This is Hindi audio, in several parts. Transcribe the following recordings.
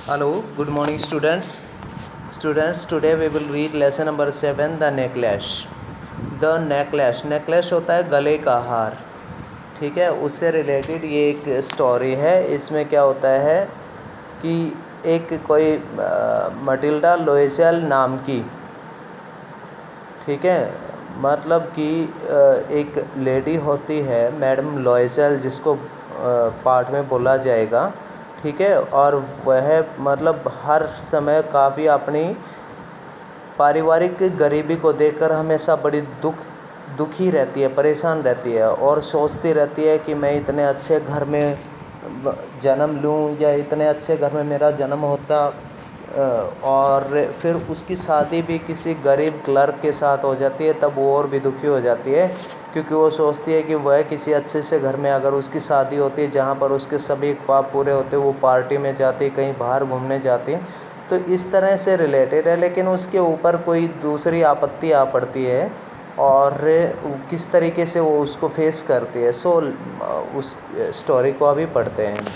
Hello, good morning students. Students, today we will read lesson number 7, the necklace. The necklace होता है गले का हार, ठीक है। उससे रिलेटेड ये एक स्टोरी है। इसमें क्या होता है कि एक कोई मटिल्डा लोएसेल नाम की, ठीक है, मतलब कि एक लेडी होती है मैडम लोएसेल, जिसको पार्ट में बोला जाएगा, ठीक है। और वह मतलब हर समय काफ़ी अपनी पारिवारिक गरीबी को देखकर हमेशा बड़ी दुखी रहती है, परेशान रहती है और सोचती रहती है कि मैं इतने अच्छे घर में जन्म लूं या इतने अच्छे घर में मेरा जन्म होता। और फिर उसकी शादी भी किसी गरीब क्लर्क के साथ हो जाती है, तब वो और भी दुखी हो जाती है, क्योंकि वो सोचती है कि वह किसी अच्छे से घर में अगर उसकी शादी होती है जहाँ पर उसके सभी ख्वाब पूरे होते, वो पार्टी में जाती, कहीं बाहर घूमने जाती। तो इस तरह से रिलेटेड है, लेकिन उसके ऊपर कोई दूसरी आपत्ति आ पड़ती है और किस तरीके से वो उसको फेस करती है। सो उस स्टोरी को अभी पढ़ते हैं।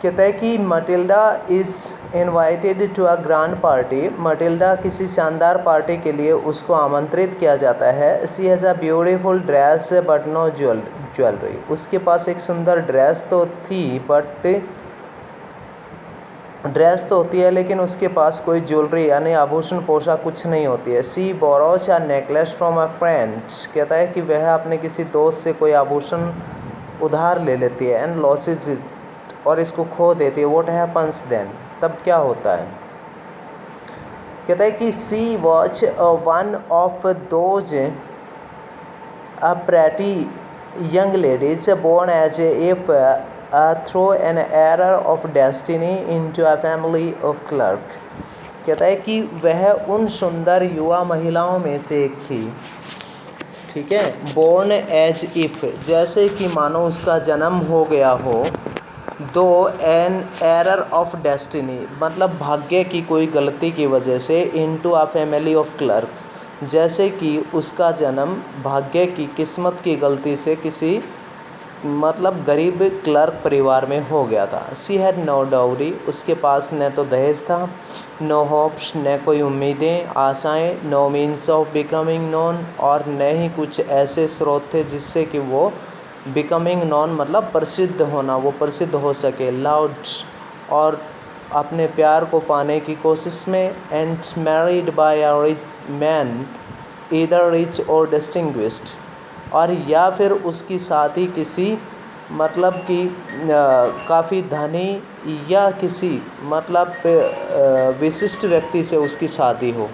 कहता है कि Matilda is invited to a grand party. Matilda किसी शानदार पार्टी के लिए उसको आमंत्रित किया जाता है। She has a beautiful dress but no jewellery. उसके पास एक सुंदर ड्रेस तो थी, बट ड्रेस तो होती है लेकिन उसके पास कोई ज्वेलरी यानी आभूषण पोशाक कुछ नहीं होती है। She borrows a necklace from a friend. कहता है कि वह अपने किसी दोस्त से कोई आभूषण उधार ले लेती है एंड लॉसेज इट, और इसको खो देती है। व्हाट हैपन्स देन, तब क्या होता है। कहता है कि she was one of those a pretty young ladies born as if through an error of destiny into a family of clerk। कहता है कि वह उन सुंदर युवा महिलाओं में से एक थी, ठीक है। born as if, जैसे कि मानो उसका जन्म हो गया हो। दो एन एरर ऑफ डेस्टिनी, मतलब भाग्य की कोई गलती की वजह से। Into a family of clerk, जैसे कि उसका जन्म भाग्य की किस्मत की गलती से किसी मतलब गरीब क्लर्क परिवार में हो गया था। सी हैड नो डाउरी, उसके पास न तो दहेज था, नो होप्स, न कोई उम्मीदें आशाएं, no means of becoming known, और न ही कुछ ऐसे स्रोत थे जिससे कि वो बिकमिंग नॉन मतलब प्रसिद्ध होना, वो प्रसिद्ध हो सके। लाउड, और अपने प्यार को पाने की कोशिश में। And married bye a rich man, either rich और डिस्टिंग्विश्ड, और या फिर उसकी शादी किसी मतलब कि काफ़ी धनी या किसी मतलब विशिष्ट व्यक्ति से उसकी शादी हो।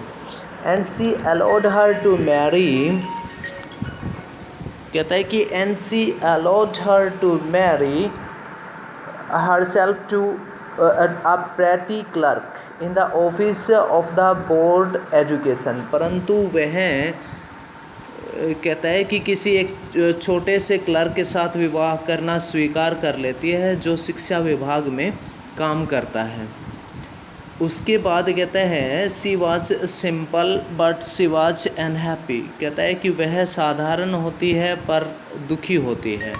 And she allowed her to marry, कहता है कि and she allowed her to marry herself to a pretty clerk in the office of the board education. परंतु वह कहता है कि किसी एक छोटे से क्लर्क के साथ विवाह करना स्वीकार कर लेती है जो शिक्षा विभाग में काम करता है। उसके बाद कहता है she was simple but she was unhappy. कहता है कि वह साधारण होती है पर दुखी होती है।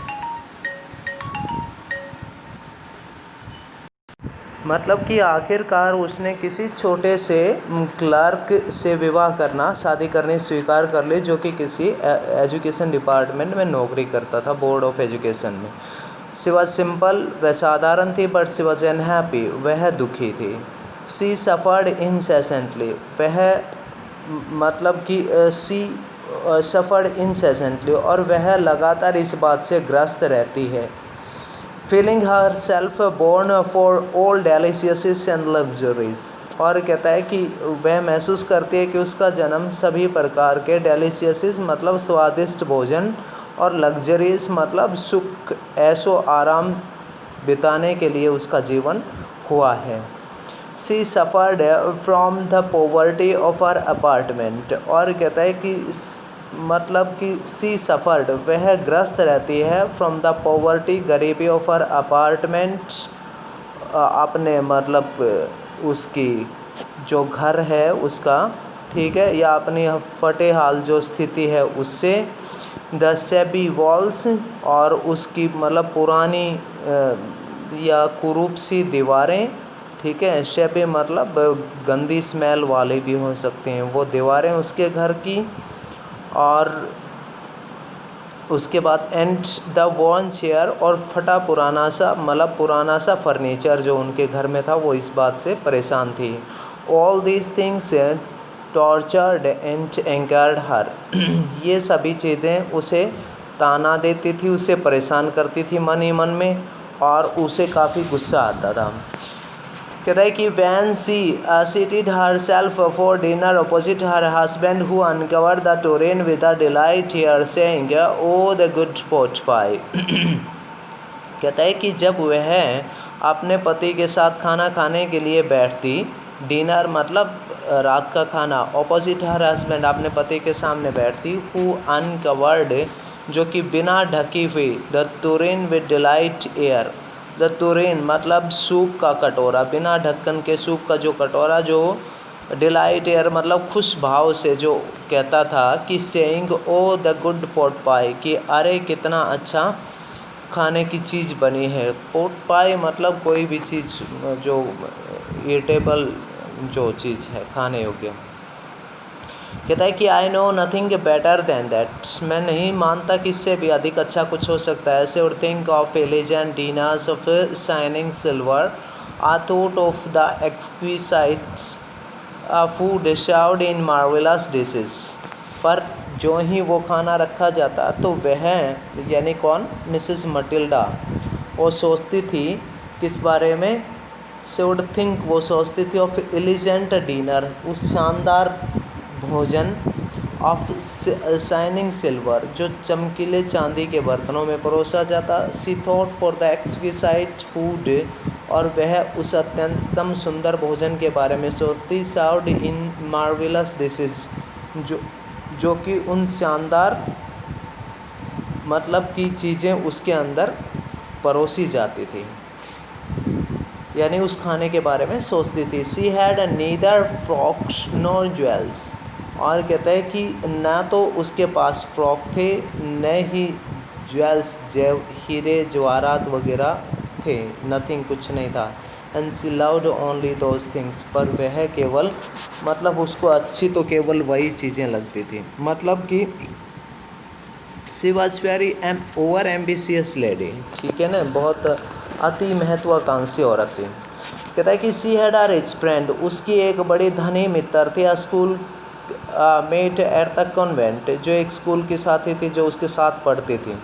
मतलब कि आखिरकार उसने किसी छोटे से क्लर्क से विवाह करना, शादी करनी स्वीकार कर ली, जो कि किसी एजुकेशन डिपार्टमेंट में नौकरी करता था, बोर्ड ऑफ एजुकेशन में। सी वॉज सिंपल, वह साधारण थी, बट सी वॉज अनहैप्पी, वह दुखी थी। सी सफ़र्ड इंसेसेंटली, वह मतलब कि सी सफ़र्ड इंसेसेंटली, और वह लगातार इस बात से ग्रस्त रहती है। Feeling herself born for all delicious and luxuries, और कहता है कि वह महसूस करती है कि उसका जन्म सभी प्रकार के डेलिशियस मतलब स्वादिष्ट भोजन और लग्जरीज मतलब सुख ऐशो आराम बिताने के लिए उसका जीवन हुआ है। She suffered from the poverty of her apartment, और कहता है कि मतलब कि सी सफ़र्ड, वह ग्रस्त रहती है, फ्रॉम द पॉवर्टी गरीबी ऑफ आर अपार्टमेंट्स, अपने मतलब उसकी जो घर है उसका, ठीक है, या अपनी फटे हाल जो स्थिति है उससे। द सेबी वॉल्स, और उसकी मतलब पुरानी या कुरूप सी दीवारें, ठीक है। शैपे मतलब गंदी स्मेल वाले भी हो सकते हैं वो दीवारें उसके घर की। और उसके बाद एंड द वॉर्न चेयर, और फटा पुराना सा मतलब पुराना सा फर्नीचर जो उनके घर में था वो इस बात से परेशान थी। All these things tortured and angered her ये सभी चीज़ें उसे ताना देती थी, उसे परेशान करती थी मन ही मन में, और उसे काफ़ी गुस्सा आता था। कहता है कि when she seated herself for dinner opposite her husband who uncovered the tureen with a delight air saying oh the good pot pie. कहता है कि जब वह अपने पति के साथ खाना खाने के लिए बैठती, डिनर मतलब रात का खाना, ऑपोजिट हर हस्बैंड अपने पति के सामने बैठती, हु अनकवर्ड जो कि बिना ढकी हुई, the tureen with delight air, the tureen मतलब सूप का कटोरा, बिना ढक्कन के सूप का जो कटोरा, जो डिलाइट एयर मतलब खुश भाव से जो कहता था कि saying oh the good pot pie, कि अरे कितना अच्छा खाने की चीज़ बनी है। पोट पाई मतलब कोई भी चीज़ जो ईटेबल जो चीज़ है खाने योग्य। कहता है कि I know nothing better than that, मैं नहीं मानता कि इससे भी अधिक अच्छा कुछ हो सकता है। ऐसे और think of elegant dinners of shining silver, ah thought of the exquisites food served in marvellous dishes. पर जो ही वो खाना रखा जाता तो वह यानी कौन, मिसेस मटिल्डा, वो सोचती थी किस बारे में, शुड थिंक वो सोचती थी ऑफ एलिजेंट डिनर, उस शानदार भोजन, ऑफ शाइनिंग सिल्वर जो चमकीले चांदी के बर्तनों में परोसा जाता, सी थॉट फॉर द एक्सक्विसाइट फूड, और वह उस अत्यंतम सुंदर भोजन के बारे में सोचती, सर्व्ड इन मार्वेलस डिशेज जो कि उन शानदार मतलब की चीज़ें उसके अंदर परोसी जाती थी, यानी उस खाने के बारे में सोचती थी। She had neither frocks nor jewels, और कहता है कि ना तो उसके पास फ्रॉक थे न ही ज्वेल्स हीरे जवाहरात वगैरह थे, नथिंग कुछ नहीं था। And she loved only those things, पर वह केवल मतलब उसको अच्छी तो केवल वही चीज़ें लगती थी, मतलब कि she was very over ambitious lady, ठीक है ना, बहुत अति महत्वाकांक्षी औरत थी। कहता है कि she had a rich friend, उसकी एक बड़ी धनी मित्र थी, school mate at the convent, जो एक स्कूल की साथी थी जो उसके साथ पढ़ती थी।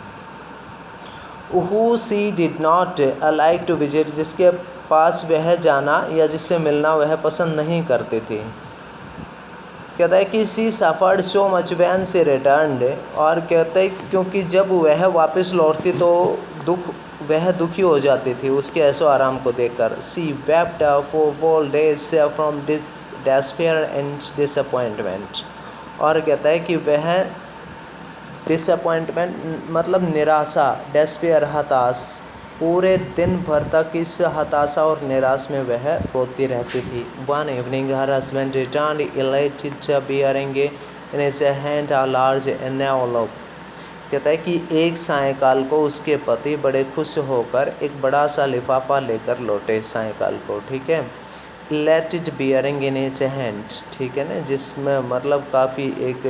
Who she did not like to visit, जिसके पास वह जाना या जिससे मिलना वह पसंद नहीं करती थी। कहता है कि सी सफ़र्ड सो मच वैन से रिटर्नड, और कहते हैं क्योंकि जब वह वापस लौटती तो वह दुखी हो जाती थी उसके ऐसो आराम को देखकर। She wept for whole days from despair and disappointment, और कहता है कि वह डिसअपॉइंटमेंट मतलब निराशा, डिस्पेयर हताश, पूरे दिन भर तक इस हताशा और निराश में वह रोती रहती थी। One evening her husband returned elated bearing in his hand a large envelope. कहता है कि एक सायंकाल को उसके पति बड़े खुश होकर एक बड़ा सा लिफाफा लेकर लौटे सायंकाल को, ठीक है। Elated bearing in his hand, ठीक है ना, जिसमें मतलब काफ़ी एक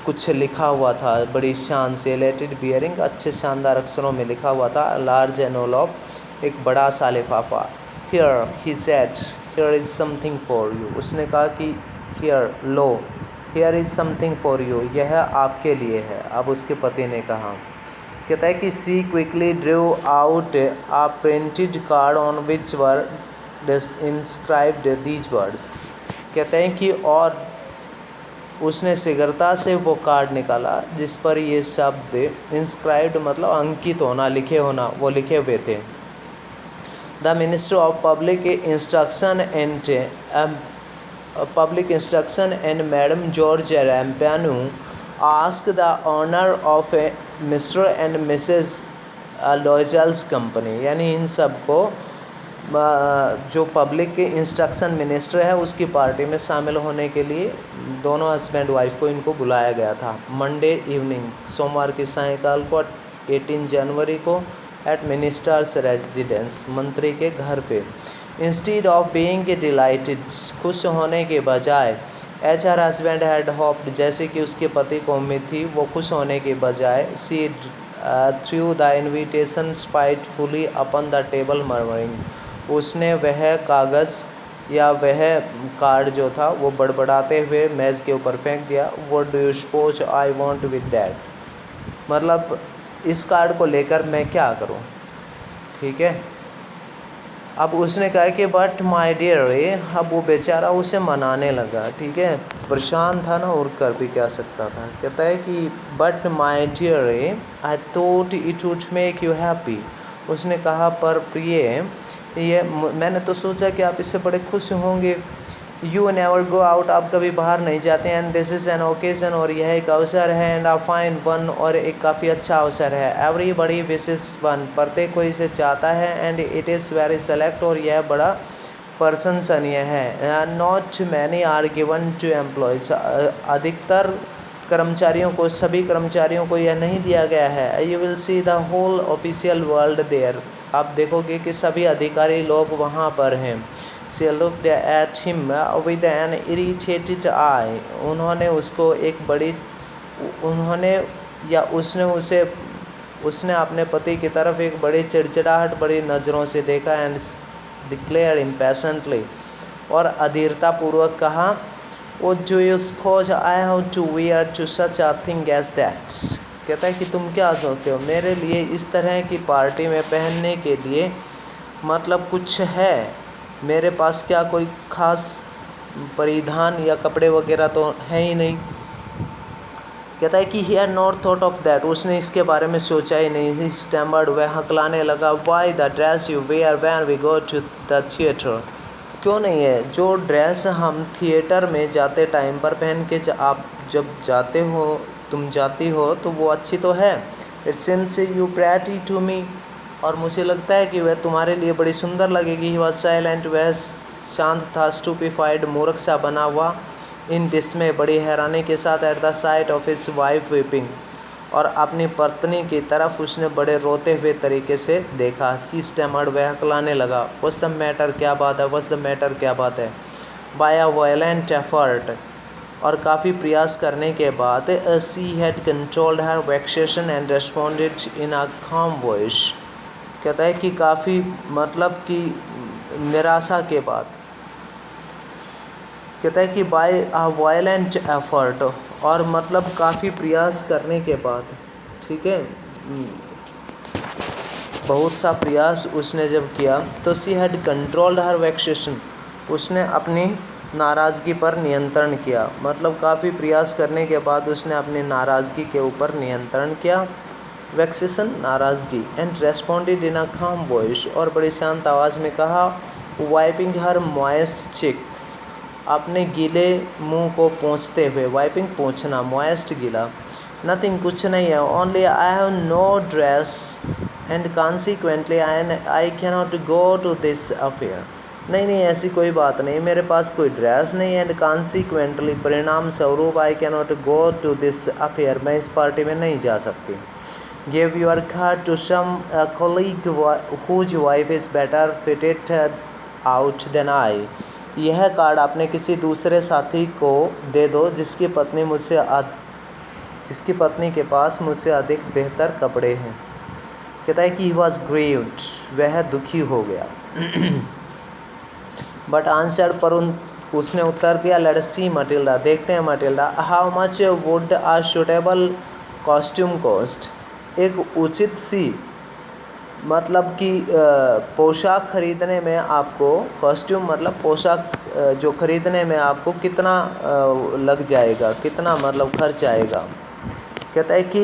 कुछ लिखा हुआ था बड़ी शान से, लेटेड बियरिंग अच्छे शानदार अक्षरों में लिखा हुआ था, लार्ज एनवेलप एक बड़ा सा लिफाफा। Here he said here is something for you, उसने कहा कि here low, here is something for you, यह आपके लिए है, अब उसके पति ने कहा। कहता है कि she quickly drew out a printed card on which were inscribed these words. कहते हैं कि और उसने शीघ्रता से वो कार्ड निकाला जिस पर ये शब्द इंस्क्राइब्ड मतलब अंकित होना, लिखे होना, वो लिखे हुए थे। The minister of public instruction and madam George Ramponneau ask the honour of mister and missus Loisels' company, यानी इन सब को जो पब्लिक के इंस्ट्रक्शन मिनिस्टर है उसकी पार्टी में शामिल होने के लिए दोनों हस्बैंड वाइफ को इनको बुलाया गया था। मंडे इवनिंग, सोमवार की सायंकाल को 18 जनवरी को एट मिनिस्टर्स रेजिडेंस, मंत्री के घर पे। इंस्टीड ऑफ बीइंग डिलाइटेड, खुश होने के बजाय, H her husband had hoped, जैसे कि उसके पति को उम्मीद थी, वो खुश होने के बजाय, she threw the invitation spitefully upon the table murmuring, उसने वह कागज़ या वह कार्ड जो था वो बड़बड़ाते हुए मेज़ के ऊपर फेंक दिया। What do you suppose I want with that, मतलब इस कार्ड को लेकर मैं क्या करूं, ठीक है। अब उसने कहा कि बट माय डियर, अब वो बेचारा उसे मनाने लगा, ठीक है, परेशान था ना, और कर भी क्या सकता था। कहता है कि but my dear I thought it would make you happy, उसने कहा पर प्रिय, ये मैंने तो सोचा कि आप इससे बड़े खुश होंगे। यू नेवर गो आउट, आप कभी बाहर नहीं जाते, and this is an occasion, और यह एक अवसर है, एंड आ फाइन वन, और एक काफ़ी अच्छा अवसर है। एवरीबडी विशेस वन, प्रत्येक कोई इसे चाहता है, and it is very select, और यह बड़ा प्रशंसनीय है। Not many are given to employees, अधिकतर कर्मचारियों को, सभी कर्मचारियों को यह नहीं दिया गया है। You will see the whole official world there, आप देखोगे कि सभी अधिकारी लोग वहाँ पर हैं। She looked at him with an irritated eye, उन्होंने उसको एक बड़ी, उन्होंने या उसने उसे, उसने अपने पति की तरफ एक बड़ी चिड़चिड़ाहट बड़ी नज़रों से देखा, एंड declared impatiently, और अधीरतापूर्वक कहा, What do you suppose I have to wear to such a thing as that? कहता है कि तुम क्या सोचते हो मेरे लिए इस तरह की पार्टी में पहनने के लिए, मतलब कुछ है, मेरे पास क्या कोई ख़ास परिधान या कपड़े वगैरह तो है ही नहीं। कहता है कि he had not thought of that, उसने इसके बारे में सोचा ही नहीं। ही स्टैमर्ड, वह हकलाने लगा, why the dress you wear when we go to the theatre, क्यों नहीं है जो ड्रेस हम थिएटर में जाते टाइम पर पहन के आप जब जाते हो, तुम जाती हो, तो वो अच्छी तो है। It seems you pretty to me, और मुझे लगता है कि वह तुम्हारे लिए बड़ी सुंदर लगेगी। ही वॉज साइलेंट, वह शांत था। स्टूपिफाइड, मूर्ख सा बना हुआ। इन डिस्मे, बड़ी हैरानी के साथ। At the site of his wife weeping, और अपनी पत्नी की तरफ उसने बड़े रोते हुए तरीके से देखा। ही स्टैमर्ड, वह हकलाने लगा, व्हाट्स द मैटर, क्या बात है, व्हाट्स द मैटर, क्या बात है। बाय अ वायलेंट एफर्ट, और काफ़ी प्रयास करने के बाद, she had controlled her vexation and responded in a calm voice, कहता है कि काफ़ी, मतलब कि निराशा के बाद, कहता है कि बाय अ वायलेंट एफर्ट, और मतलब काफ़ी प्रयास करने के बाद, ठीक है, बहुत सा प्रयास उसने जब किया, तो शी हैड कंट्रोल्ड हर वेक्सेशन, उसने अपनी नाराज़गी पर नियंत्रण किया, मतलब काफ़ी प्रयास करने के बाद उसने अपनी नाराज़गी के ऊपर नियंत्रण किया। वेक्सेशन, नाराज़गी। And responded in a calm voice, और बड़ी शांत आवाज़ में कहा, वाइपिंग हर मॉइस्ट चिक्स, अपने गीले मुंह को पोंछते हुए। वाइपिंग, पोंछना, मॉइस्ट, गीला। नथिंग, कुछ नहीं है। Only I have no dress and consequently I can not go to this affair, नहीं नहीं ऐसी कोई बात नहीं, मेरे पास कोई ड्रेस नहीं है। एंड कॉन्सिक्वेंटली, परिणाम स्वरूप, I can not go to this affair, मैं इस पार्टी में नहीं जा सकती। Give your card to some colleague whose wife is better fitted out than I. यह कार्ड आपने किसी दूसरे साथी को दे दो जिसकी पत्नी के पास मुझसे अधिक बेहतर कपड़े हैं। कहता है कि he was grieved, वह दुखी हो गया। बट आंसर, पर उसने उत्तर दिया, लेट्स सी मटिल्डा, देखते हैं Matilda, how much would a suitable costume cost, एक उचित सी, मतलब कि पोशाक खरीदने में आपको, कॉस्ट्यूम मतलब पोशाक जो खरीदने में आपको कितना लग जाएगा, कितना मतलब खर्च आएगा। कहता है कि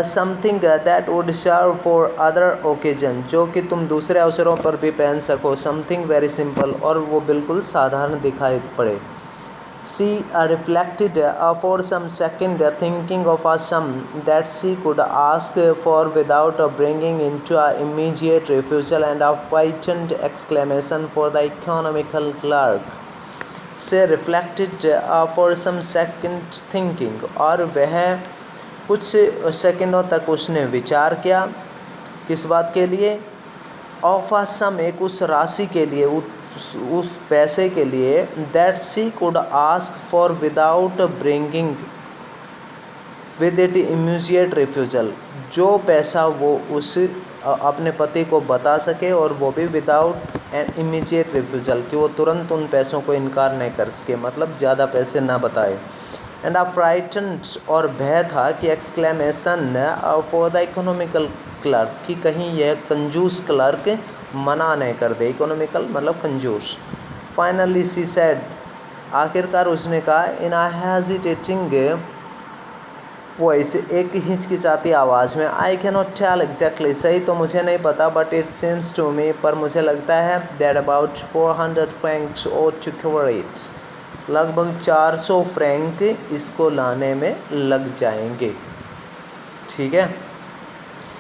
something that would serve for other occasion, जो कि तुम दूसरे अवसरों पर भी पहन सको। समथिंग वेरी सिंपल, और वो बिल्कुल साधारण दिखाई पड़े। She reflected for some second, thinking of a sum that she could ask for without bringing into an immediate refusal, and a frightened exclamation for the economical clerk. She reflected for some second, thinking, और वह कुछ सेकंडों तक उसने विचार किया, किस बात के लिए? ऑफ अ सम, एक उस राशि के लिए, उस पैसे के लिए, that she could ask for without bringing with it immediate refusal, जो पैसा वो उस अपने पति को बता सके और वो भी विदाउट एन इमीडिएट रिफ्यूजल, कि वो तुरंत उन पैसों को इनकार नहीं कर सके, मतलब ज़्यादा पैसे ना बताए। एंड आ फ्राइटन्ड, और भय था कि exclamation for the economical clerk, कि कहीं यह कंजूस क्लर्क मना नहीं कर दे। इकोनॉमिकल मतलब कंजूस। फाइनली सी सेड, आखिरकार उसने कहा, इन आ हेजिटेटिंग वॉइस, एक हिचकिचाती आवाज़ में, I can not tell exactly, सही तो मुझे नहीं पता, but it seems to me, पर मुझे लगता है, that about 400 francs or to cover it, लगभग 400 फ्रैंक इसको लाने में लग जाएंगे। ठीक है।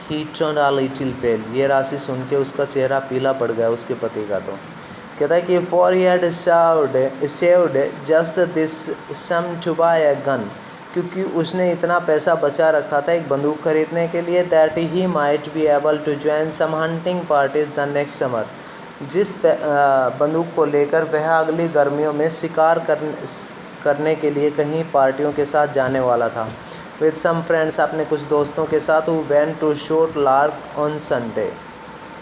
ही टर्न्ड अ लिटिल पेल, ये राशि सुन के उसका चेहरा पीला पड़ गया, उसके पति का। तो कहता है कि for he had saved just this sum to buy a gun, क्योंकि उसने इतना पैसा बचा रखा था एक बंदूक खरीदने के लिए, that he might be able to join some hunting parties the next summer, जिस बंदूक को लेकर वह अगली गर्मियों में शिकार करने के लिए कहीं पार्टियों के साथ जाने वाला था। विद सम फ्रेंड्स, अपने कुछ दोस्तों के साथ, who went to shoot lark on Sunday,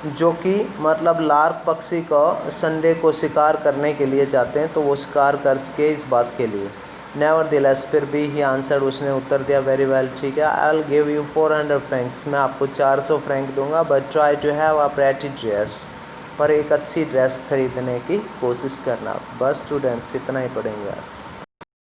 जो कि मतलब लार्क पक्षी को संडे को शिकार करने के लिए जाते हैं, तो वो शिकार कर सके इस बात के लिए। नेवर दिलेस, फिर भी ही आंसर, उसने उत्तर दिया, वेरी वेल, ठीक है, I will give you 400 francs, मैं आपको 400 फ्रैंक दूंगा, but try to have a pretty dress, पर एक अच्छी ड्रेस खरीदने की कोशिश करना। बस स्टूडेंट्स, इतना ही पढ़ेंगे आज।